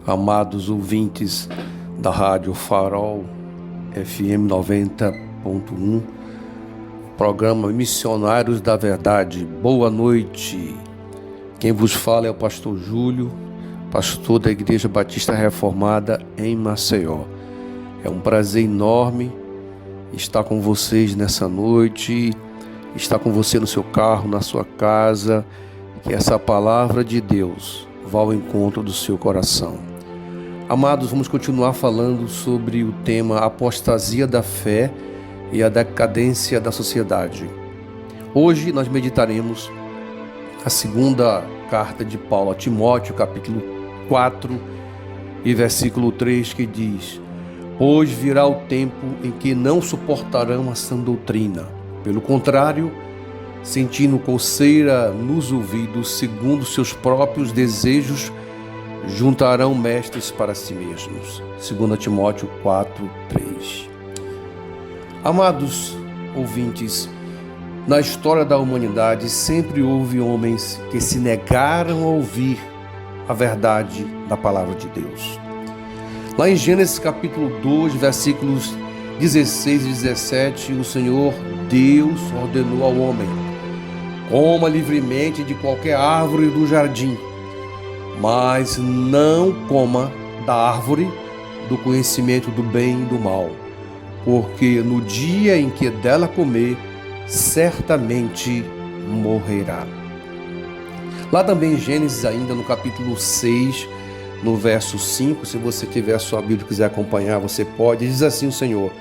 amados ouvintes da Rádio Farol FM 90.1, programa Missionários da Verdade. Boa noite. Quem vos fala é o pastor Júlio, pastor da Igreja Batista Reformada em Maceió. É um prazer enorme estar com vocês nessa noite, estar com você no seu carro, na sua casa, que essa palavra de Deus vá ao encontro do seu coração. Amados, vamos continuar falando sobre o tema apostasia da fé e a decadência da sociedade. Hoje nós meditaremos a segunda carta de Paulo a Timóteo, capítulo 4 e versículo 3, que diz: Pois virá o tempo em que não suportarão a sã doutrina. Pelo contrário, sentindo coceira nos ouvidos, segundo seus próprios desejos, juntarão mestres para si mesmos. 2 Timóteo 4, 3. Amados ouvintes, na história da humanidade sempre houve homens que se negaram a ouvir a verdade da palavra de Deus. Lá em Gênesis capítulo 2, versículos 16 e 17, o Senhor Deus ordenou ao homem: coma livremente de qualquer árvore do jardim, mas não coma da árvore do conhecimento do bem e do mal, porque no dia em que dela comer, certamente morrerá. Lá também em Gênesis, ainda no capítulo 6, no verso 5, se você tiver a sua Bíblia e quiser acompanhar, você pode. Diz assim o Senhor: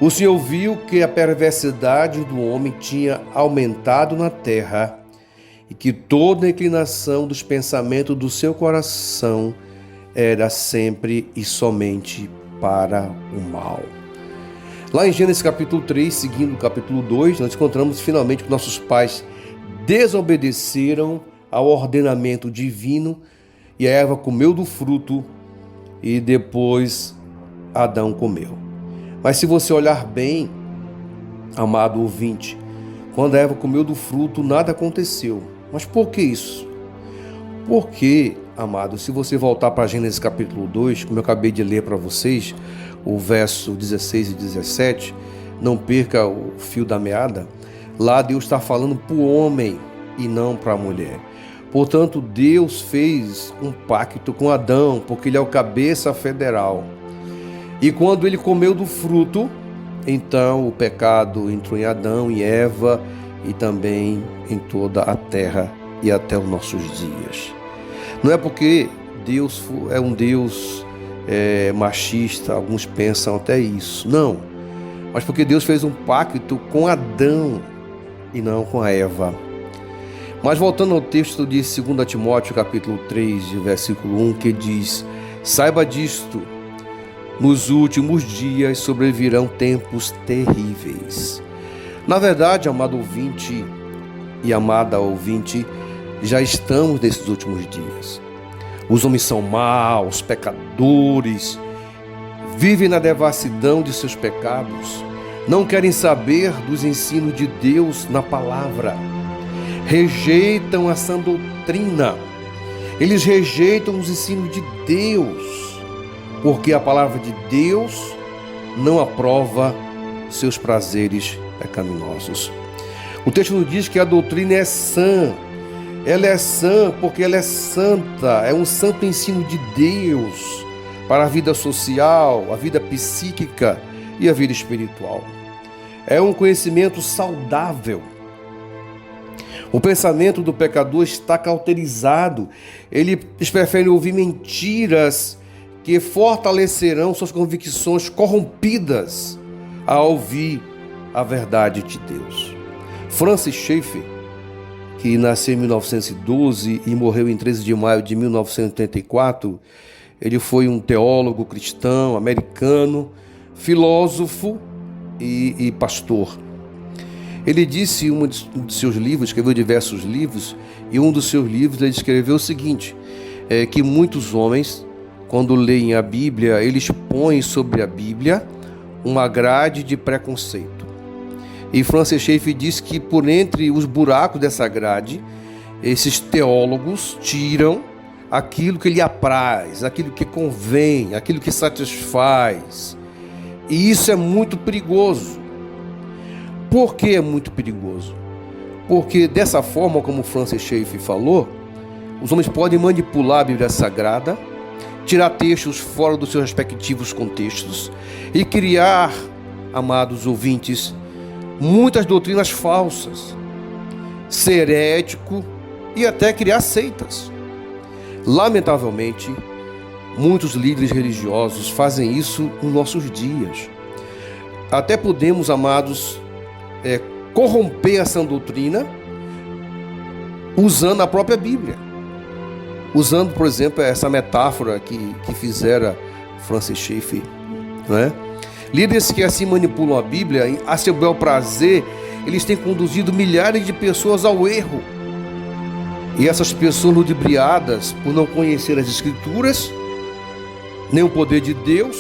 O Senhor viu que a perversidade do homem tinha aumentado na terra, e que toda a inclinação dos pensamentos do seu coração era sempre e somente para o mal. Lá em Gênesis capítulo 3, seguindo o capítulo 2, nós encontramos finalmente que nossos pais desobedeceram ao ordenamento divino e a Eva comeu do fruto e depois Adão comeu. Mas se você olhar bem, amado ouvinte, quando a Eva comeu do fruto, nada aconteceu. Mas por que isso? Porque, amado, se você voltar para Gênesis capítulo 2, como eu acabei de ler para vocês, o verso 16 e 17, não perca o fio da meada, lá Deus está falando para o homem e não para a mulher. Portanto, Deus fez um pacto com Adão, porque ele é o cabeça federal. E quando ele comeu do fruto, então o pecado entrou em Adão e Eva e também em toda a terra e até os nossos dias. Não é porque Deus é um Deus machista, alguns pensam até isso, não, mas porque Deus fez um pacto com Adão e não com a Eva. Mas voltando ao texto de 2 Timóteo capítulo 3, versículo 1, que diz: Saiba disto, nos últimos dias sobrevirão tempos terríveis. Na verdade, amado ouvinte e amada ouvinte, já estamos nesses últimos dias. Os homens são maus, pecadores, vivem na devassidão de seus pecados, não querem saber dos ensinos de Deus na palavra, rejeitam a sã doutrina, eles rejeitam os ensinos de Deus, porque a palavra de Deus não aprova seus prazeres pecaminosos. O texto nos diz que a doutrina é sã. Ela é sã porque ela é santa, é um santo ensino de Deus para a vida social, a vida psíquica e a vida espiritual. É um conhecimento saudável. O pensamento do pecador está cauterizado. Eles preferem ouvir mentiras que fortalecerão suas convicções corrompidas a ouvir a verdade de Deus. Francis Schaeffer, que nasceu em 1912 e morreu em 13 de maio de 1984, ele foi um teólogo cristão, americano, filósofo e pastor. Ele disse em um de seus livros, escreveu diversos livros, e um dos seus livros ele escreveu o seguinte, que muitos homens, quando leem a Bíblia, eles põem sobre a Bíblia uma grade de preconceito. E Francis Schaeffer diz que por entre os buracos dessa grade, esses teólogos tiram aquilo que lhe apraz, aquilo que convém, aquilo que satisfaz. E isso é muito perigoso. Por que é muito perigoso? Porque dessa forma, como Francis Schaeffer falou, os homens podem manipular a Bíblia Sagrada, tirar textos fora dos seus respectivos contextos e criar, amados ouvintes, muitas doutrinas falsas, ser ético e até criar seitas. Lamentavelmente, muitos líderes religiosos fazem isso nos nossos dias. Até podemos, amados, corromper essa doutrina usando a própria Bíblia. Usando, por exemplo, essa metáfora que fizera Francis Schaeffer, não é? Líderes que assim manipulam a Bíblia, a seu bel prazer, eles têm conduzido milhares de pessoas ao erro. E essas pessoas ludibriadas por não conhecer as Escrituras, nem o poder de Deus,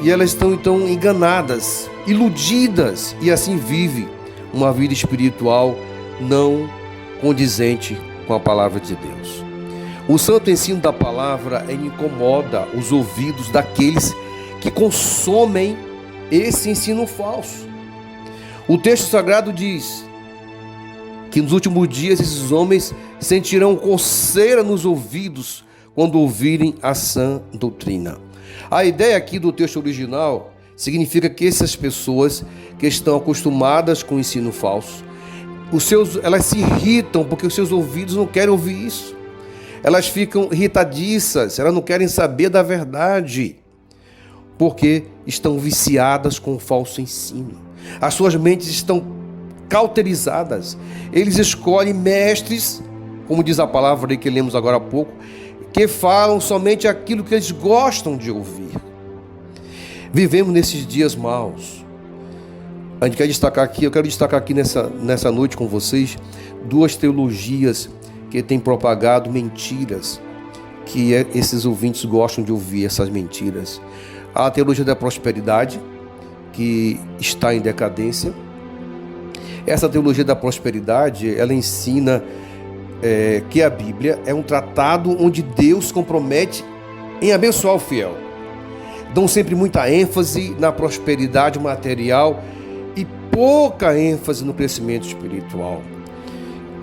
e elas estão então enganadas, iludidas, e assim vivem uma vida espiritual não condizente com a palavra de Deus. O santo ensino da palavra incomoda os ouvidos daqueles que consomem esse ensino falso. O texto sagrado diz que nos últimos dias esses homens sentirão coceira nos ouvidos quando ouvirem a sã doutrina. A ideia aqui do texto original significa que essas pessoas que estão acostumadas com o ensino falso, elas se irritam porque os seus ouvidos não querem ouvir isso. Elas ficam irritadiças, elas não querem saber da verdade, porque estão viciadas com o falso ensino. As suas mentes estão cauterizadas. Eles escolhem mestres, como diz a palavra aí que lemos agora há pouco, que falam somente aquilo que eles gostam de ouvir. Vivemos nesses dias maus. Eu quero destacar aqui nessa noite com vocês duas teologias que têm propagado mentiras, que esses ouvintes gostam de ouvir essas mentiras. A teologia da prosperidade, que está em decadência. Essa teologia da prosperidade, ela ensina que a Bíblia é um tratado onde Deus compromete em abençoar o fiel. Dão sempre muita ênfase na prosperidade material e pouca ênfase no crescimento espiritual.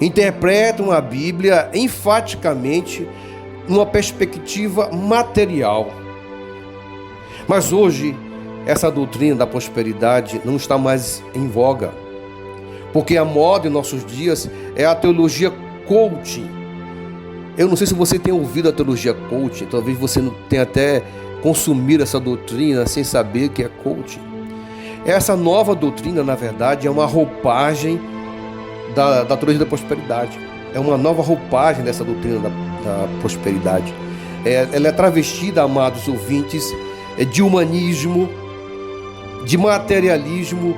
Interpretam a Bíblia enfaticamente numa perspectiva material. Mas hoje, essa doutrina da prosperidade não está mais em voga, porque a moda em nossos dias é a teologia coaching. Eu não sei se você tem ouvido a teologia coaching, talvez você não tenha até consumido essa doutrina sem saber que é coaching. Essa nova doutrina, na verdade, é uma roupagem da teologia da prosperidade. É uma nova roupagem dessa doutrina da prosperidade. Ela é travestida, amados ouvintes, de humanismo, de materialismo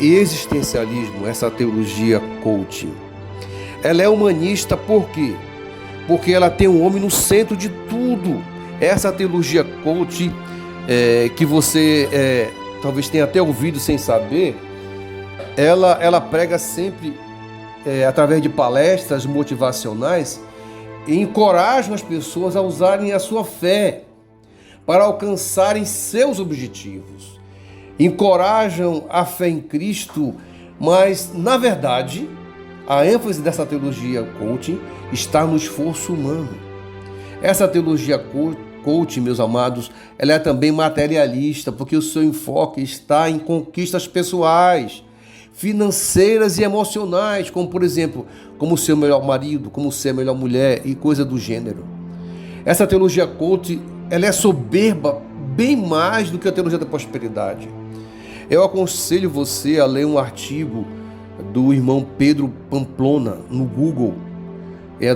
e existencialismo, essa teologia coaching. Ela é humanista por quê? Porque ela tem o homem no centro de tudo. Essa teologia coaching, que você talvez tenha até ouvido sem saber, ela prega sempre através de palestras motivacionais e encoraja as pessoas a usarem a sua fé para alcançarem seus objetivos. Encorajam a fé em Cristo, mas, na verdade, a ênfase dessa teologia coaching está no esforço humano. Essa teologia coaching, meus amados, ela é também materialista, porque o seu enfoque está em conquistas pessoais, financeiras e emocionais, como, por exemplo, como ser o melhor marido, como ser a melhor mulher e coisa do gênero. Essa teologia coaching, ela é soberba bem mais do que a teologia da prosperidade. Eu aconselho você a ler um artigo do irmão Pedro Pamplona no Google,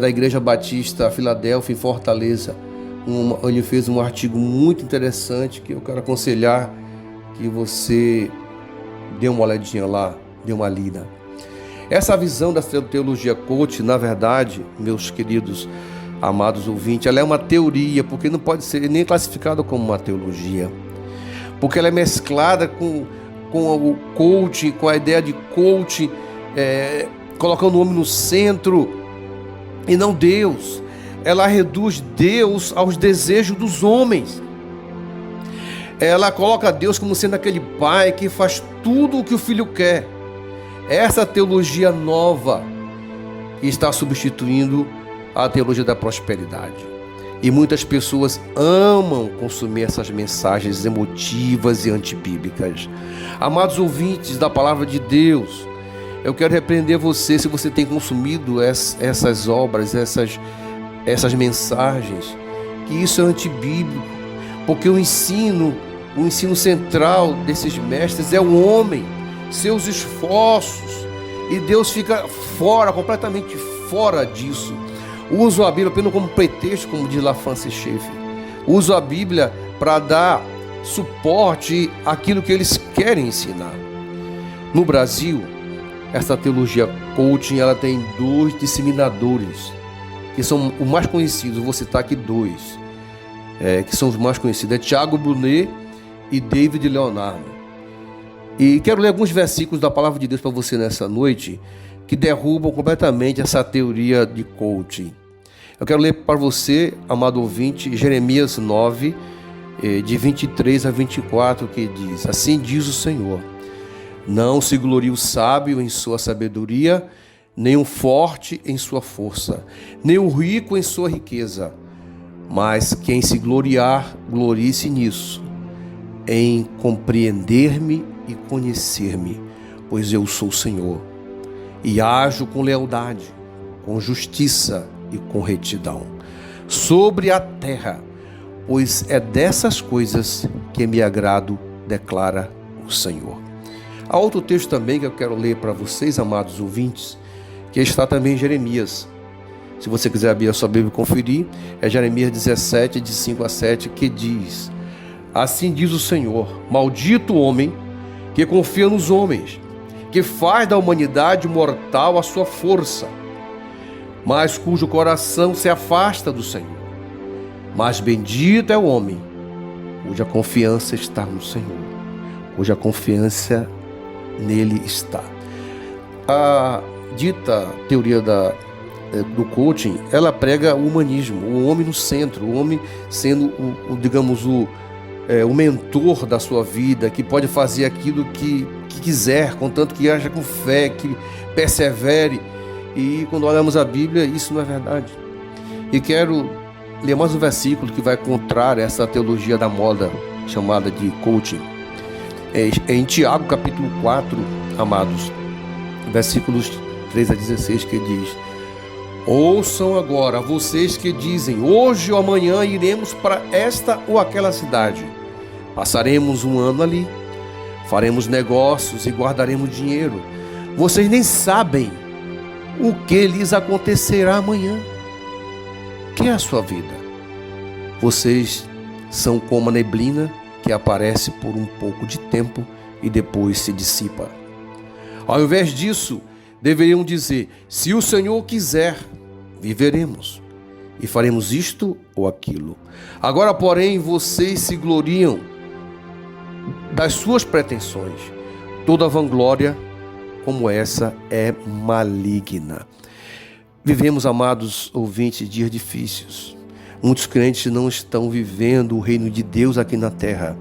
da Igreja Batista Filadélfia, em Fortaleza. Ele fez um artigo muito interessante que eu quero aconselhar que você dê uma olhadinha lá, dê uma lida. Essa visão da teologia coaching, na verdade, meus queridos amados ouvintes, ela é uma teoria, porque não pode ser nem classificada como uma teologia, porque ela é mesclada com o coaching, com a ideia de coaching, colocando o homem no centro e não Deus. ela reduz Deus aos desejos dos homens. Ela coloca Deus como sendo aquele pai que faz tudo o que o filho quer. Essa teologia nova está substituindo a teologia da prosperidade. E muitas pessoas amam consumir essas mensagens emotivas e antibíblicas. Amados ouvintes da palavra de Deus, eu quero repreender você se você tem consumido essas obras, essas mensagens, que isso é antibíblico, porque o ensino central desses mestres é o homem, seus esforços, e Deus fica fora, completamente fora disso. Uso a Bíblia apenas como pretexto, como diz Francis Schaeffer. Uso a Bíblia para dar suporte àquilo que eles querem ensinar. No Brasil, essa teologia coaching, ela tem 2 disseminadores, que são os mais conhecidos. Vou citar aqui 2, que são os mais conhecidos. É Tiago Brunet e David Leonardo. E quero ler alguns versículos da palavra de Deus para você nessa noite, que derrubam completamente essa teoria de coaching. Eu quero ler para você, amado ouvinte, Jeremias 9, de 23 a 24, que diz: assim diz o Senhor, não se glorie o sábio em sua sabedoria, nem o forte em sua força, nem o rico em sua riqueza, mas quem se gloriar, glorie-se nisso, em compreender-me e conhecer-me, pois eu sou o Senhor, e ajo com lealdade, com justiça e com retidão sobre a terra, pois é dessas coisas que me agrado, declara o Senhor. Há outro texto também que eu quero ler para vocês, amados ouvintes, que está também em Jeremias. Se você quiser abrir a sua Bíblia e conferir, é Jeremias 17, de 5 a 7, que diz: assim diz o Senhor, maldito o homem que confia nos homens, que faz da humanidade mortal a sua força, mas cujo coração se afasta do Senhor. Mas bendito é o homem cuja confiança está no Senhor, cuja confiança nele está. A dita teoria do coaching, ela prega o humanismo, o homem no centro, o homem sendo o mentor da sua vida, que pode fazer aquilo que quiser, contanto que haja com fé, que persevere. E quando olhamos a Bíblia, isso não é verdade. E quero ler mais um versículo que vai contrário a essa teologia da moda chamada de coaching. É em Tiago capítulo 4, amados, versículos 3 a 16, que diz: ouçam agora vocês que dizem, hoje ou amanhã iremos para esta ou aquela cidade, passaremos um ano ali, faremos negócios e guardaremos dinheiro. Vocês nem sabem o que lhes acontecerá amanhã. Que é a sua vida? Vocês são como a neblina que aparece por um pouco de tempo e depois se dissipa. Ao invés disso, deveriam dizer: se o Senhor quiser, viveremos e faremos isto ou aquilo. Agora, porém, vocês se gloriam das suas pretensões. Toda vanglória como essa é maligna. Vivemos, amados ouvintes, dias difíceis. Muitos crentes não estão vivendo o reino de Deus aqui na terra,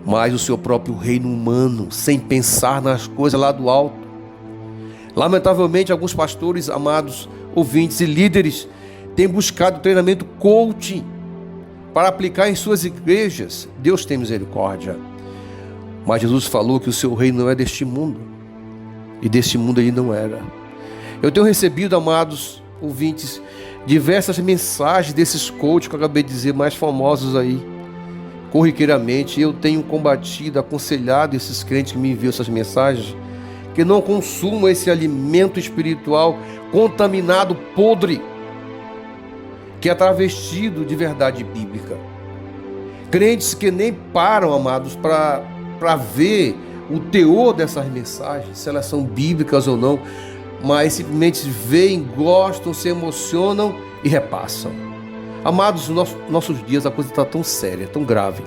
mas o seu próprio reino humano, sem pensar nas coisas lá do alto. Lamentavelmente, alguns pastores, amados ouvintes e líderes, têm buscado treinamento coaching para aplicar em suas igrejas. Deus tem misericórdia. Mas Jesus falou que o seu reino não é deste mundo, e deste mundo ele não era. Eu tenho recebido, amados ouvintes, diversas mensagens desses coaches que eu acabei de dizer, mais famosos aí, corriqueiramente. Eu tenho combatido, aconselhado esses crentes que me enviam essas mensagens, que não consumam esse alimento espiritual contaminado, podre, que é travestido de verdade bíblica. Crentes que nem param, amados, para ver o teor dessas mensagens, se elas são bíblicas ou não, mas simplesmente veem, gostam, se emocionam e repassam. Amados, nos nossos dias a coisa está tão séria, tão grave,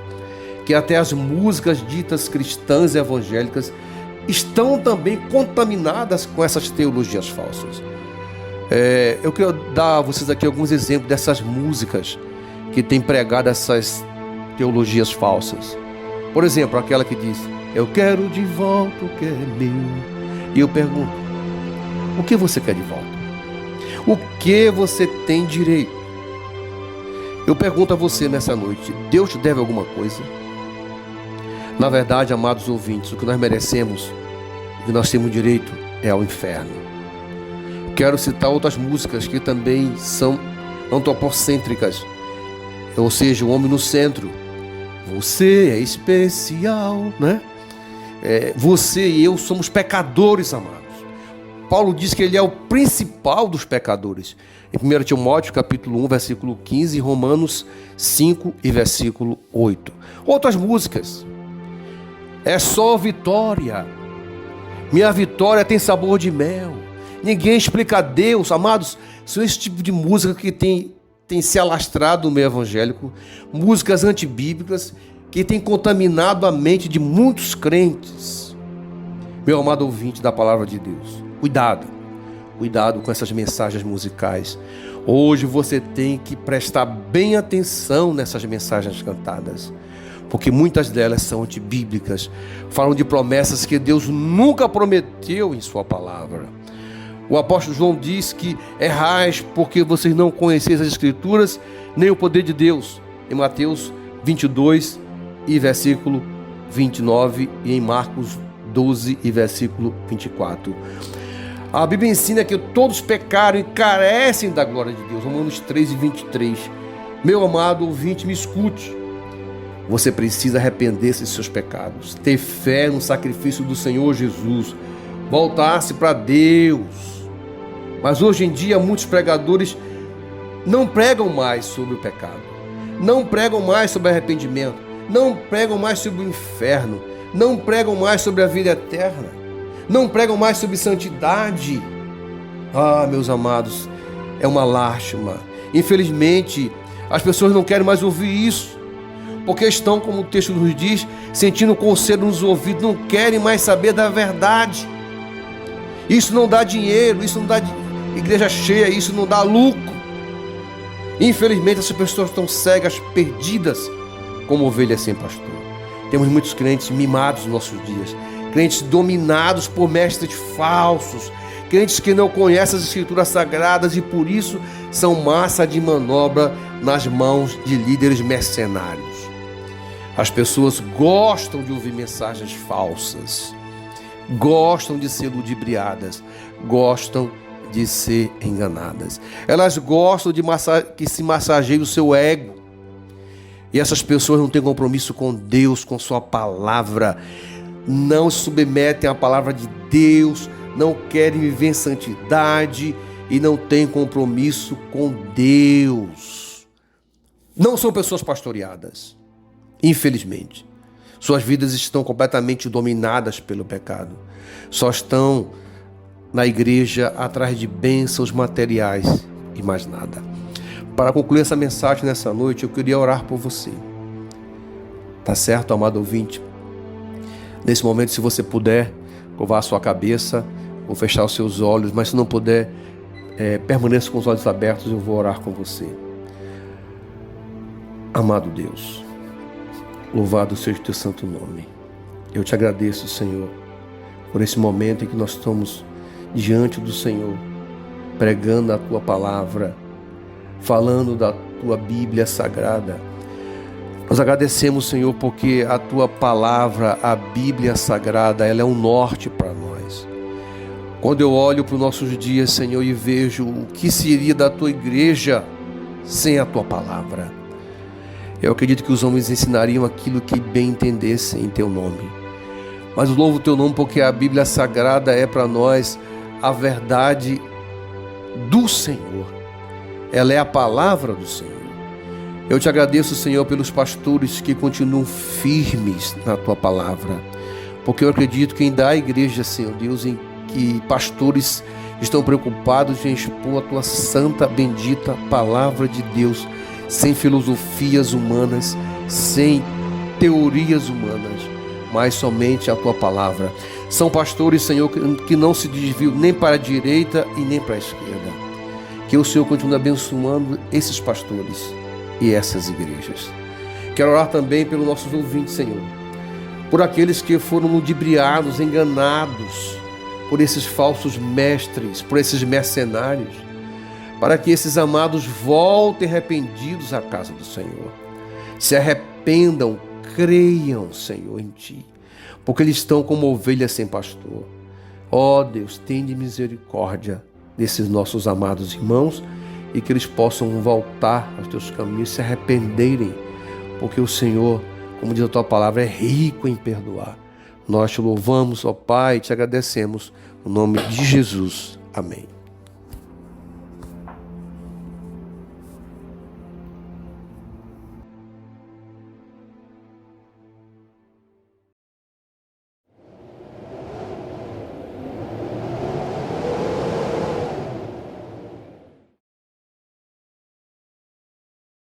que até as músicas ditas cristãs e evangélicas estão também contaminadas com essas teologias falsas. Eu quero dar a vocês aqui alguns exemplos dessas músicas que têm pregado essas teologias falsas. Por exemplo, aquela que diz: eu quero de volta o que é meu. E eu pergunto: o que você quer de volta? O que você tem direito? Eu pergunto a você nessa noite: Deus te deve alguma coisa? Na verdade, amados ouvintes, o que nós merecemos, o que nós temos direito é ao inferno. Quero citar outras músicas que também são antropocêntricas, ou seja, o homem no centro. Você é especial, né? Você e eu somos pecadores, amados. Paulo diz que ele é o principal dos pecadores. Em 1 Timóteo capítulo 1, versículo 15, Romanos 5 e versículo 8. Outras músicas: é só vitória, minha vitória tem sabor de mel, ninguém explica a Deus. Amados, são esse tipo de música que tem se alastrado no meio evangélico, músicas antibíblicas que tem contaminado a mente de muitos crentes. Meu amado ouvinte da palavra de Deus, cuidado com essas mensagens musicais. Hoje você tem que prestar bem atenção nessas mensagens cantadas, porque muitas delas são antibíblicas, falam de promessas que Deus nunca prometeu em sua palavra. O apóstolo João diz que errais porque vocês não conheceis as Escrituras, nem o poder de Deus, em Mateus 22 e versículo 29, e em Marcos 12 e versículo 24. A Bíblia ensina que todos pecaram e carecem da glória de Deus, Romanos 3 e 23. Meu amado ouvinte, me escute. Você precisa arrepender-se de seus pecados, ter fé no sacrifício do Senhor Jesus, voltar-se para Deus. Mas hoje em dia muitos pregadores não pregam mais sobre o pecado, não pregam mais sobre arrependimento, não pregam mais sobre o inferno, não pregam mais sobre a vida eterna, não pregam mais sobre santidade. Meus amados, é uma lástima. Infelizmente, as pessoas não querem mais ouvir isso, porque estão, como o texto nos diz, sentindo conselho nos ouvidos, não querem mais saber da verdade. Isso não dá dinheiro, isso não dá igreja cheia, isso não dá lucro. Infelizmente, essas pessoas estão cegas, perdidas, como ovelhas sem pastor. Temos muitos crentes mimados nos nossos dias, crentes dominados por mestres falsos, crentes que não conhecem as Escrituras Sagradas e por isso são massa de manobra nas mãos de líderes mercenários. As pessoas gostam de ouvir mensagens falsas, gostam de ser ludibriadas, gostam de ser enganadas. Elas gostam de que se massageie o seu ego. E essas pessoas não têm compromisso com Deus, com sua palavra, não se submetem à palavra de Deus, não querem viver em santidade e não têm compromisso com Deus. Não são pessoas pastoreadas, infelizmente. Suas vidas estão completamente dominadas pelo pecado. Só estão na igreja atrás de bênçãos materiais e mais nada. Para concluir essa mensagem nessa noite, eu queria orar por você. Tá certo, amado ouvinte? Nesse momento, se você puder, curvar a sua cabeça ou fechar os seus olhos, mas se não puder, permaneça com os olhos abertos, eu vou orar com você. Amado Deus, louvado seja o teu santo nome. Eu te agradeço, Senhor, por esse momento em que nós estamos diante do Senhor, pregando a tua palavra, falando da tua Bíblia Sagrada. Nós agradecemos, Senhor, porque a tua palavra, a Bíblia Sagrada, ela é um norte para nós. Quando eu olho para os nossos dias, Senhor, e vejo o que seria da tua igreja sem a tua palavra, eu acredito que os homens ensinariam aquilo que bem entendessem em teu nome. Mas eu louvo o teu nome porque a Bíblia Sagrada é para nós a verdade do Senhor. Ela é a palavra do Senhor. Eu te agradeço, Senhor, pelos pastores que continuam firmes na tua palavra, porque eu acredito que ainda há igreja, Senhor Deus, em que pastores estão preocupados em expor a tua santa, bendita palavra de Deus, sem filosofias humanas, sem teorias humanas, mas somente a tua palavra. São pastores, Senhor, que não se desviam nem para a direita e nem para a esquerda. Que o Senhor continue abençoando esses pastores e essas igrejas. Quero orar também pelos nossos ouvintes, Senhor, por aqueles que foram ludibriados, enganados por esses falsos mestres, por esses mercenários, para que esses amados voltem arrependidos à casa do Senhor. Se arrependam, creiam, Senhor, em Ti, porque eles estão como ovelhas sem pastor. Ó Deus, tende misericórdia desses nossos amados irmãos e que eles possam voltar aos Teus caminhos, se arrependerem, porque o Senhor, como diz a Tua palavra, é rico em perdoar. Nós Te louvamos, ó Pai, e Te agradecemos, no nome de Jesus. Amém.